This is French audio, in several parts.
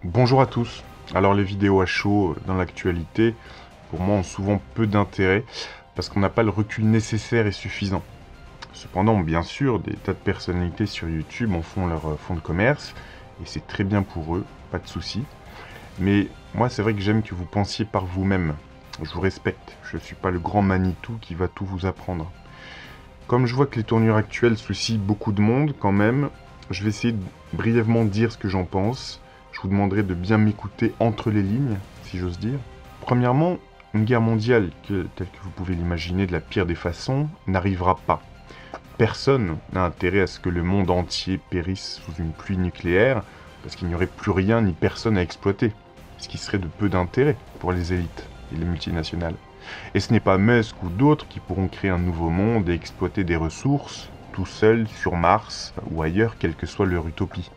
Bonjour à tous. Alors les vidéos à chaud dans l'actualité, pour moi, ont souvent peu d'intérêt parce qu'on n'a pas le recul nécessaire et suffisant. Cependant, bien sûr, des tas de personnalités sur YouTube en font leur fonds de commerce et c'est très bien pour eux, pas de souci. Mais moi, c'est vrai que j'aime que vous pensiez par vous-même. Je vous respecte, je ne suis pas le grand Manitou qui va tout vous apprendre. Comme je vois que les tournures actuelles soucient beaucoup de monde quand même, je vais essayer de brièvement dire ce que j'en pense. Je vous demanderai de bien m'écouter entre les lignes, si j'ose dire. Premièrement, une guerre mondiale, telle que vous pouvez l'imaginer de la pire des façons, n'arrivera pas. Personne n'a intérêt à ce que le monde entier périsse sous une pluie nucléaire, parce qu'il n'y aurait plus rien ni personne à exploiter, ce qui serait de peu d'intérêt pour les élites et les multinationales. Et ce n'est pas Musk ou d'autres qui pourront créer un nouveau monde et exploiter des ressources, tout seuls, sur Mars ou ailleurs, quelle que soit leur utopie.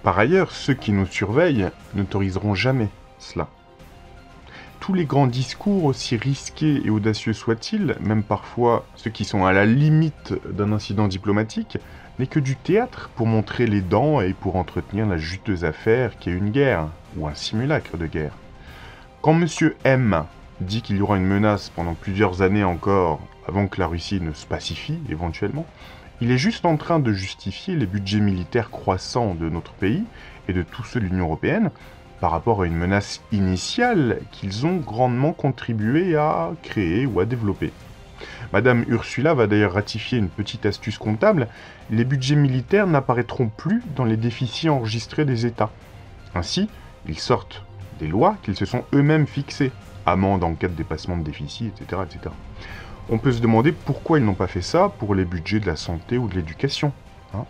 Par ailleurs, ceux qui nous surveillent n'autoriseront jamais cela. Tous les grands discours, aussi risqués et audacieux soient-ils, même parfois ceux qui sont à la limite d'un incident diplomatique, n'est que du théâtre pour montrer les dents et pour entretenir la juteuse affaire qu'est une guerre, ou un simulacre de guerre. Quand Monsieur M dit qu'il y aura une menace pendant plusieurs années encore, avant que la Russie ne se pacifie éventuellement, il est juste en train de justifier les budgets militaires croissants de notre pays et de tous ceux de l'Union européenne par rapport à une menace initiale qu'ils ont grandement contribué à créer ou à développer. Madame Ursula va d'ailleurs ratifier une petite astuce comptable, les budgets militaires n'apparaîtront plus dans les déficits enregistrés des États. Ainsi, ils sortent des lois qu'ils se sont eux-mêmes fixées, amende en cas de dépassement de déficit, etc., etc. On peut se demander pourquoi ils n'ont pas fait ça pour les budgets de la santé ou de l'éducation. Hein,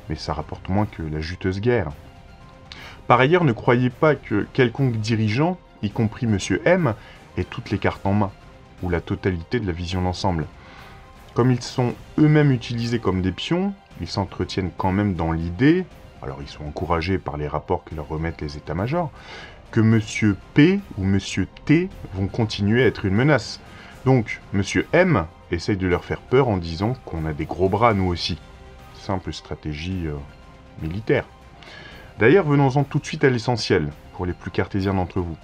mais ça rapporte moins que la juteuse guerre. Par ailleurs, ne croyez pas que quelconque dirigeant, y compris Monsieur M, ait toutes les cartes en main, ou la totalité de la vision d'ensemble. Comme ils sont eux-mêmes utilisés comme des pions, ils s'entretiennent quand même dans l'idée, alors ils sont encouragés par les rapports que leur remettent les états-majors, que Monsieur P ou Monsieur T vont continuer à être une menace. Donc, Monsieur M essaye de leur faire peur en disant qu'on a des gros bras nous aussi. Simple stratégie militaire. D'ailleurs, venons-en tout de suite à l'essentiel, pour les plus cartésiens d'entre vous.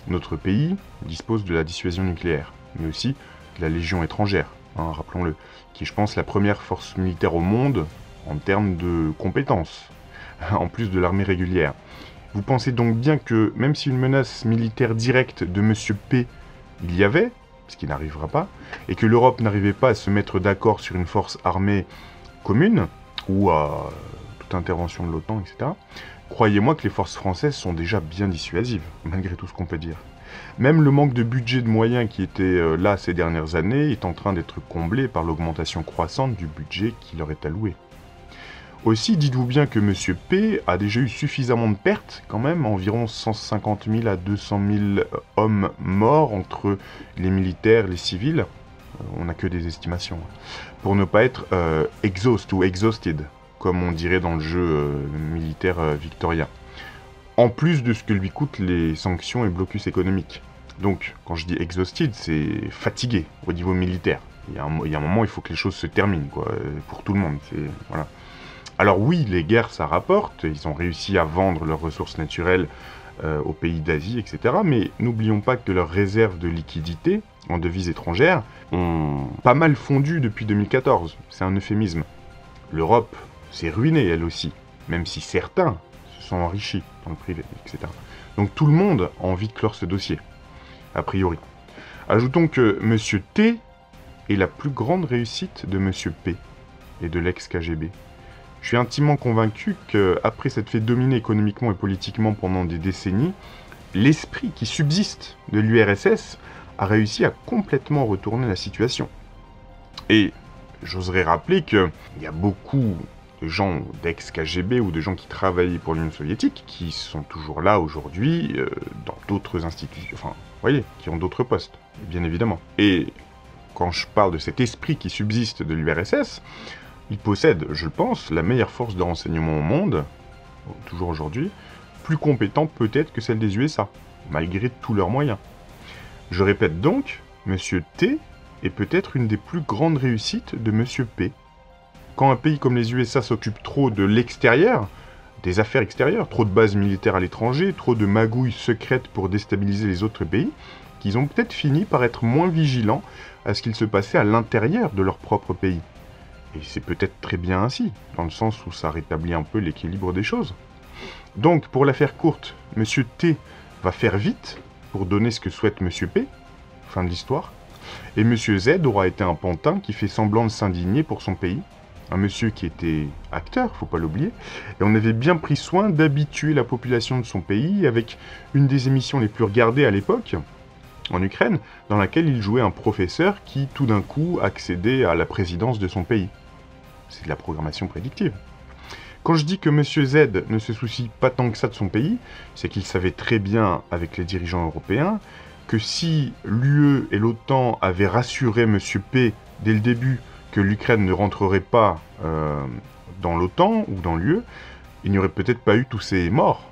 Notre pays dispose de la dissuasion nucléaire, mais aussi de la Légion étrangère, rappelons-le, qui est, je pense, la première force militaire au monde en termes de compétences, en plus de l'armée régulière. Vous pensez donc bien que, même si une menace militaire directe de Monsieur P il y avait, ce qui n'arrivera pas, et que l'Europe n'arrivait pas à se mettre d'accord sur une force armée commune, ou à toute intervention de l'OTAN, etc., croyez-moi que les forces françaises sont déjà bien dissuasives, malgré tout ce qu'on peut dire. Même le manque de budget de moyens qui était là ces dernières années est en train d'être comblé par l'augmentation croissante du budget qui leur est alloué. Aussi, dites-vous bien que Monsieur P a déjà eu suffisamment de pertes, quand même, environ 150 000 à 200 000 hommes morts entre les militaires et les civils, on n'a que des estimations, pour ne pas être exhausted, comme on dirait dans le jeu militaire victorien. En plus de ce que lui coûtent les sanctions et blocus économiques. Donc, quand je dis exhausted, c'est fatigué au niveau militaire. Il y a un moment, il faut que les choses se terminent, quoi, pour tout le monde. Voilà. Alors oui, les guerres, ça rapporte, ils ont réussi à vendre leurs ressources naturelles aux pays d'Asie, etc. Mais n'oublions pas que leurs réserves de liquidités en devises étrangères ont pas mal fondu depuis 2014. C'est un euphémisme. L'Europe s'est ruinée, elle aussi, même si certains se sont enrichis dans le privé, etc. Donc tout le monde a envie de clore ce dossier, a priori. Ajoutons que Monsieur T est la plus grande réussite de Monsieur P et de l'ex-KGB. Je suis intimement convaincu qu'après s'être fait dominer économiquement et politiquement pendant des décennies, l'esprit qui subsiste de l'URSS a réussi à complètement retourner la situation. Et j'oserais rappeler qu'il y a beaucoup de gens d'ex-KGB ou de gens qui travaillaient pour l'Union soviétique qui sont toujours là aujourd'hui dans d'autres institutions, enfin, vous voyez, qui ont d'autres postes, bien évidemment. Et quand je parle de cet esprit qui subsiste de l'URSS, il possède, je pense, la meilleure force de renseignement au monde, toujours aujourd'hui, plus compétente peut-être que celle des USA, malgré tous leurs moyens. Je répète donc, Monsieur T est peut-être une des plus grandes réussites de Monsieur P. Quand un pays comme les USA s'occupe trop de l'extérieur, des affaires extérieures, trop de bases militaires à l'étranger, trop de magouilles secrètes pour déstabiliser les autres pays, qu'ils ont peut-être fini par être moins vigilants à ce qu'il se passait à l'intérieur de leur propre pays. Et c'est peut-être très bien ainsi, dans le sens où ça rétablit un peu l'équilibre des choses. Donc, pour la faire courte, Monsieur T va faire vite pour donner ce que souhaite Monsieur P, fin de l'histoire, et Monsieur Z aura été un pantin qui fait semblant de s'indigner pour son pays, un monsieur qui était acteur, faut pas l'oublier, et on avait bien pris soin d'habituer la population de son pays avec une des émissions les plus regardées à l'époque, en Ukraine, dans laquelle il jouait un professeur qui, tout d'un coup, accédait à la présidence de son pays. C'est de la programmation prédictive. Quand je dis que Monsieur Z ne se soucie pas tant que ça de son pays, c'est qu'il savait très bien, avec les dirigeants européens, que si l'UE et l'OTAN avaient rassuré Monsieur P dès le début que l'Ukraine ne rentrerait pas dans l'OTAN ou dans l'UE, il n'y aurait peut-être pas eu tous ces morts.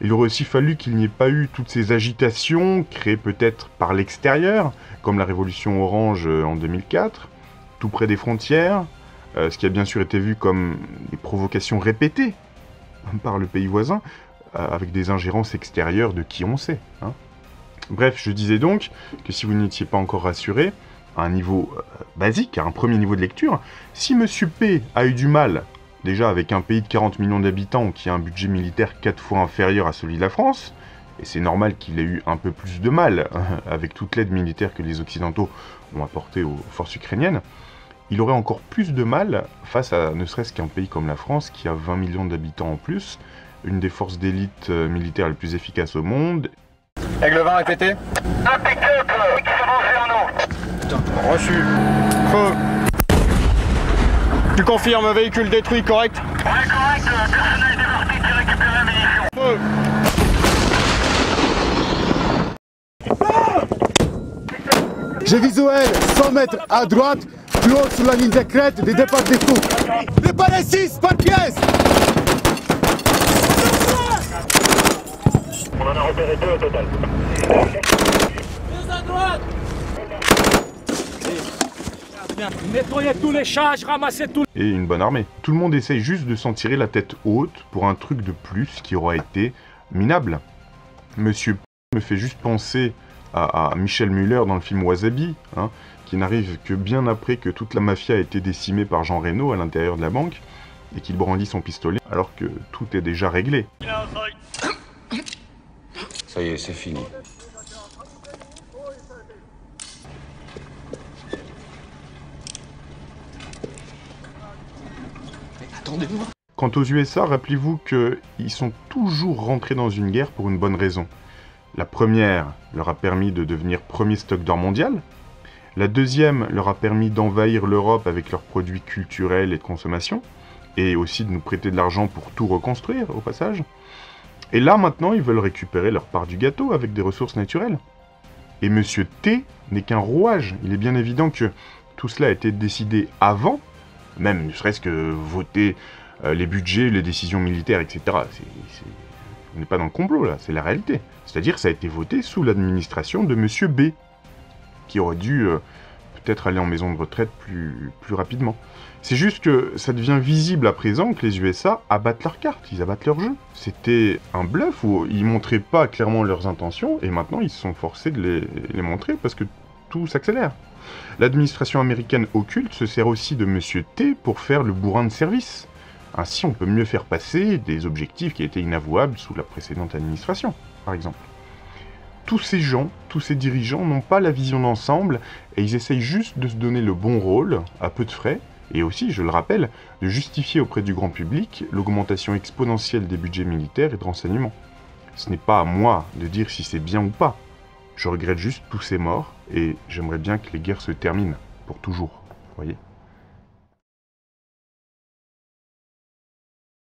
Il aurait aussi fallu qu'il n'y ait pas eu toutes ces agitations créées peut-être par l'extérieur, comme la révolution orange en 2004, tout près des frontières, ce qui a bien sûr été vu comme des provocations répétées par le pays voisin, avec des ingérences extérieures de qui on sait. Hein. Bref, je disais donc que si vous n'étiez pas encore rassuré, à un niveau basique, à un premier niveau de lecture, si Monsieur P a eu du mal, déjà avec un pays de 40 millions d'habitants qui a un budget militaire 4 fois inférieur à celui de la France, et c'est normal qu'il ait eu un peu plus de mal avec toute l'aide militaire que les Occidentaux ont apportée aux forces ukrainiennes, il aurait encore plus de mal face à ne serait-ce qu'un pays comme la France qui a 20 millions d'habitants en plus, une des forces d'élite militaires les plus efficaces au monde. Aigle 20, répétez. Impeccable, excellent, Reçu. Feu. Tu confirmes, véhicule détruit, correct? ouais, correct, personnel débarqué qui récupère la munition. Feu. J'ai visuel 100 mètres à droite, clos sur la ligne de crête des départs des troupes. Préparez 6 par pièce. On en a repéré 2 au total. À droite. Nettoyez tous les charges, ramassez tout. Et une bonne armée. Tout le monde essaye juste de s'en tirer la tête haute pour un truc de plus qui aura été minable. Monsieur P me fait juste penser à Michel Muller dans le film Wasabi, hein, qui n'arrive que bien après que toute la mafia a été décimée par Jean Reno à l'intérieur de la banque, et qu'il brandit son pistolet alors que tout est déjà réglé. Ça y est, c'est fini. Attendez-moi. Quant aux USA, rappelez-vous qu'ils sont toujours rentrés dans une guerre pour une bonne raison. La première leur a permis de devenir premier stock d'or mondial. La deuxième leur a permis d'envahir l'Europe avec leurs produits culturels et de consommation, et aussi de nous prêter de l'argent pour tout reconstruire, au passage. Et là, maintenant, ils veulent récupérer leur part du gâteau avec des ressources naturelles. Et Monsieur T n'est qu'un rouage. Il est bien évident que tout cela a été décidé avant, même ne serait-ce que voter les budgets, les décisions militaires, etc. On n'est pas dans le complot, là, c'est la réalité. C'est-à-dire que ça a été voté sous l'administration de Monsieur B, qui aurait dû peut-être aller en maison de retraite plus rapidement. C'est juste que ça devient visible à présent que les USA abattent leurs cartes, ils abattent leur jeu. C'était un bluff où ils montraient pas clairement leurs intentions, et maintenant ils se sont forcés de les montrer parce que tout s'accélère. L'administration américaine occulte se sert aussi de Monsieur T pour faire le bourrin de service. Ainsi, on peut mieux faire passer des objectifs qui étaient inavouables sous la précédente administration, par exemple. Tous ces gens, tous ces dirigeants n'ont pas la vision d'ensemble et ils essayent juste de se donner le bon rôle, à peu de frais, et aussi, je le rappelle, de justifier auprès du grand public l'augmentation exponentielle des budgets militaires et de renseignement. Ce n'est pas à moi de dire si c'est bien ou pas. Je regrette juste tous ces morts et j'aimerais bien que les guerres se terminent, pour toujours, vous voyez.